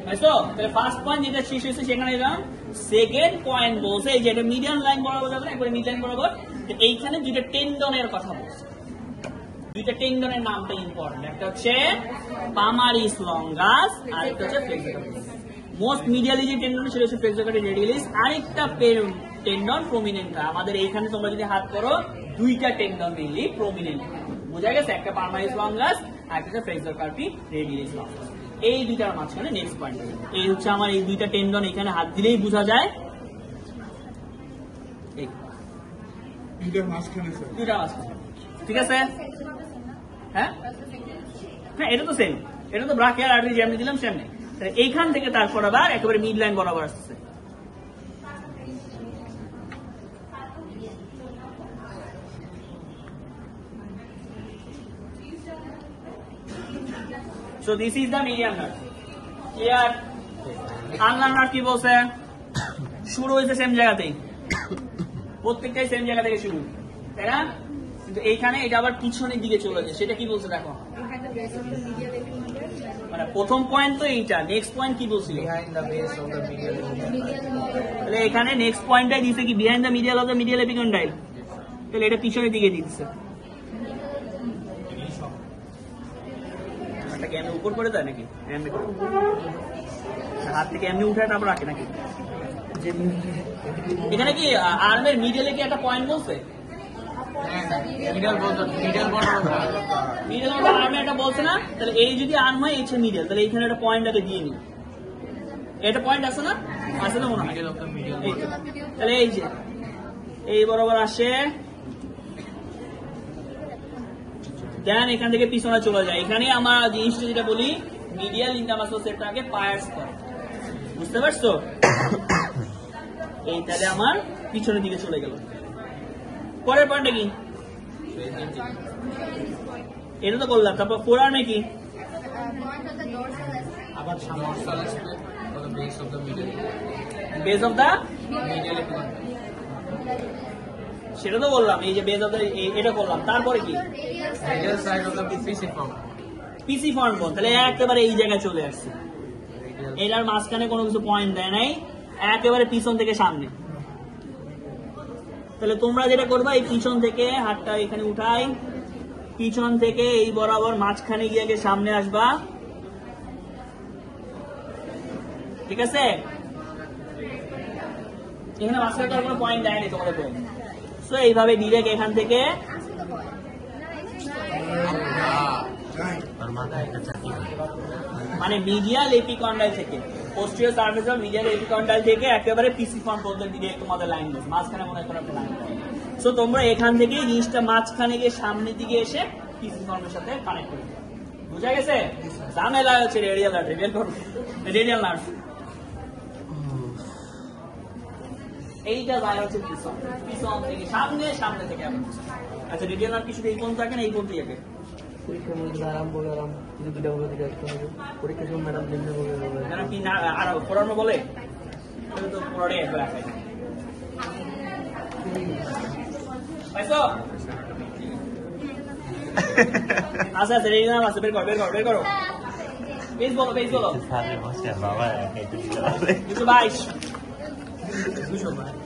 বুঝছো? তাহলে first point যেটা শেষ হয়েছে সেখানে এলাম, সেকেন্ড পয়েন্ট বলছে এই যে এটা মিডিয়ান লাইন বরাবর যাবে না, একবারে মিড লাইন বরাবর। এইখানে দুইটা টেন্ডনের কথা বলছে, দুইটা টেন্ডনের নামটা ইম্পর্টেন্ট, একটা হচ্ছে পামারিস লঙ্গাস আর একটা হচ্ছে ফ্লেক্সোকার্ডিস। মোস্ট মিডিয়ালি যে টেন্ডন সেটা হচ্ছে ফ্লেক্সোকার্ডিস রেডিয়ালিস, আরেকটা টেন্ডন প্রমিনেন্ট। আমাদের এইখানে তোমরা যদি হাত করো দুইটা টেন্ডন মেইনলি প্রমিনেন্ট, বোঝা গেছে? একটা পামারিস লঙ্গাস আর একটা ফ্লেক্সোকার্ডিস রেডিয়ালিস লঙ্গাস। এই দুইটার মাঝখানে নেক্সট পয়েন্ট, এই হচ্ছে আমার এই দুইটা টেন্ডন, এখানে হাত দিলেই বোঝা যায় দুইটার মাঝখানে। ঠিক আছে? হ্যাঁ হ্যাঁ, এটা তো সেম, এটা তো ব্রাকিয়াল আর্টারি যেমনি দিলাম সেমনি। এইখান থেকে তারপর আবার একেবারে মিড লাইন বরাবর আসছে। So this is the median nerve. Clear? Ulnar nerve কি বলছে? শুরু হয়েছে সেম জায়গাতেই, প্রত্যেকটাই সেম জায়গা থেকে শুরু, তাই না? কিন্তু এইখানে এটা আবার পিছনের দিকে চলে যায়, সেটা কি বলছে দেখো? মানে প্রথম পয়েন্ট তো এইটা, নেক্সট পয়েন্ট কি বলছিল? তাহলে এখানে নেক্সট পয়েন্টটাই দিছে কি behind the medial of the medial epicondyle, তাহলে এটা পিছনের দিকে দিচ্ছে। এমনি উপর করে দেয় নাকি? হাত থেকে এমনি উঠে তারপর রাখে নাকি? এখানে কি আর্মের মিডলে কি একটা পয়েন্ট বলছে? মিডল আর্মে একটা বলছে না? তাহলে এই যদি আর্ম হয় এই মিডল, তাহলে এইখানে একটা পয়েন্ট আগে দিয়ে নি, এটা পয়েন্ট আছে না? আছে না মনে হয়? তাহলে এই যে এই বরাবর আসে, দেন এখান থেকে পিছনে চলে যায়। এখানে আমার জিনিসটা যেটা বলি, মিডিয়াল ইন্টারমাসকুলার সেপ্টামকে পায়ার্স করে, বুঝতে পারছো? এই তাহলে আমার পিছনের দিকে চলে গেল। পরের পয়েন্টটা কি? এটা তো করলাম, তারপর ফোর আর্মে কি? বেস অফ দা, সেটা তো বললাম, এই যে বেস অফ দা এটা করলাম। তারপরে কি? পিসি ফর্ম বল, তাহলে একেবারে এই জায়গায় চলে আসছে, এটার মাঝখানে কোনো কিছু পয়েন্ট দেয় নাই, একেবারে পিছন থেকে সামনে। তাহলে তোমরা যেটা করবা, এই পিছন থেকে হাতটা এখানে উঠাই, পিছন থেকে এই বরাবর মাঝখানে গিয়ে আগে সামনে আসবা, ঠিক আছে? এখানে মাঝখানে তো কোনো পয়েন্ট দেয়নি তোমাদের বই, সো এইভাবে ডিরেক্ট এখান থেকে মানে মিডিয়াল এপিকন্ডাইল থেকে, posterior surface of medial epicondyle থেকে একেবারে পিসি ফর্ম পর্যন্ত ডিরেক্ট তোমাদের লাইন বসে, মাঝখানে মনে হয় কোনো একটা লাইন। সো তোমরা এখান থেকে জিনিসটা মাঝখানে গিয়ে সামনের দিকে এসে পিসি ফর্মের সাথে কানেক্ট করবে, বুঝা গেছে? ঝামেলা হচ্ছে রেডিয়াল আর্টারি, বের করো রেডিয়াল নার্ভ। এইটা যায় হচ্ছে পিছন, পিছন থেকে সামনে, সামনে থেকে আবার। আচ্ছা, রেডিয়াল নার্ভ কিছু এই পর্যন্ত থাকে না, এই পর্যন্ত থাকে? পরীক্ষার মধ্যে আরাম বলে আরাম, কিন্তু দুটা বলে দিকে আসতে হবে। পরীক্ষার সময় ম্যাডাম যেমনি বলে কেন কি না আর পড়ানো বলে? তাহলে তো পড়াটাই একবার আসে। পাইছো? আচ্ছা আচ্ছা, রেডি নাম আছে, বের করো বের করো বের করো। পেজ বলো, পেজ বলো। 222 222